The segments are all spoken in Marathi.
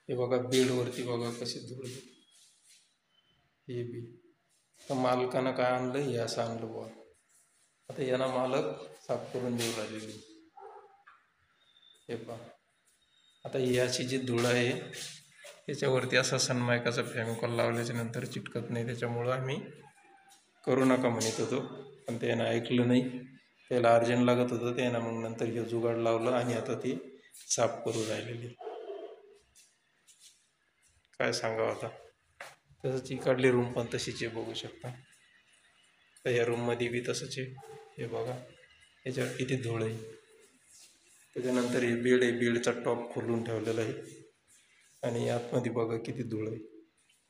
हे बघा बेडवरती बघा कशी धूळ हे बी. तर मालकानं काय आणलं, हे असं आणलं बुवा. आता यांना मालक साफ करून देऊ राहिलेली. हे पहा, आता याची जी धूळ आहे त्याच्यावरती असा सनमायकाचा फेविकॉल लावल्याच्या नंतर चिटकत नाही, त्याच्यामुळं आम्ही करू नका म्हणत होतो, पण त्यानं ऐकलं नाही. त्याला अर्जंट लागत होतं, त्यानं मग नंतर हे जुगाड लावलं आणि आता ती साफ करू राहिलेली. काय सांगावं आता. तसंच इकडली रूम पण तशीच आहे, बघू शकता. तर या रूममध्ये बी तसंच आहे. हे बघा याच्यावर किती धूळ आहे. त्याच्यानंतर हे बेड आहे, बेडचा टॉप खोलून ठेवलेला आहे आणि आतमध्ये बघा किती धूळ आहे.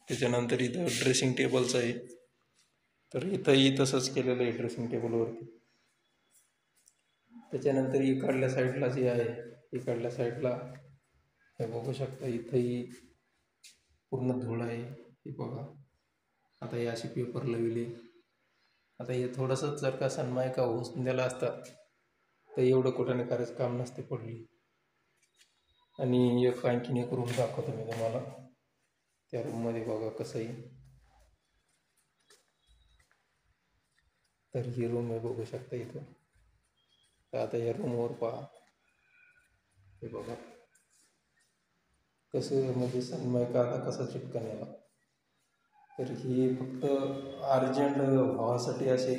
त्याच्यानंतर इथं ड्रेसिंग टेबलचं आहे, तर इथंही तसंच केलेलं आहे ड्रेसिंग टेबलवरती. त्याच्यानंतर इकडल्या साईडला जे आहे, इकडल्या साईडला हे बघू शकता, इथंही पूर्ण धूळ आहे. हे बघा, आता हे असे पेपर लावले. आता हे थोडंसं जर का सनमायका होऊन द्यायला असता तर एवढं कुठं करायचं काम नसते पडली. आणि आणखीन एक रूम दाखवतो मी तुम्हाला. त्या रूममध्ये बघा कसं आहे. तर ही रूम आहे, बघू शकता इथं. तर आता या रूमवर पहा, हे बघा कसं म्हणजे सनमायका आता कसा चिटकन याला. तर ही फक्त अर्जंट व्हावासाठी असे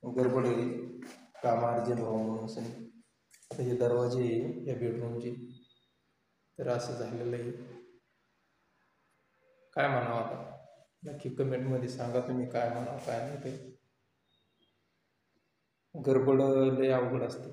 गडबड आहे, काम अर्जंट व्हावं म्हणून असं. आता हे दरवाजे आहे या बेडरूमची, तर असं झालेलं आहे. काय म्हणावं आता, नक्की कमेंटमध्ये सांगा तुम्ही काय म्हणावं काय नाही. ते गडबड लय अवघड असते.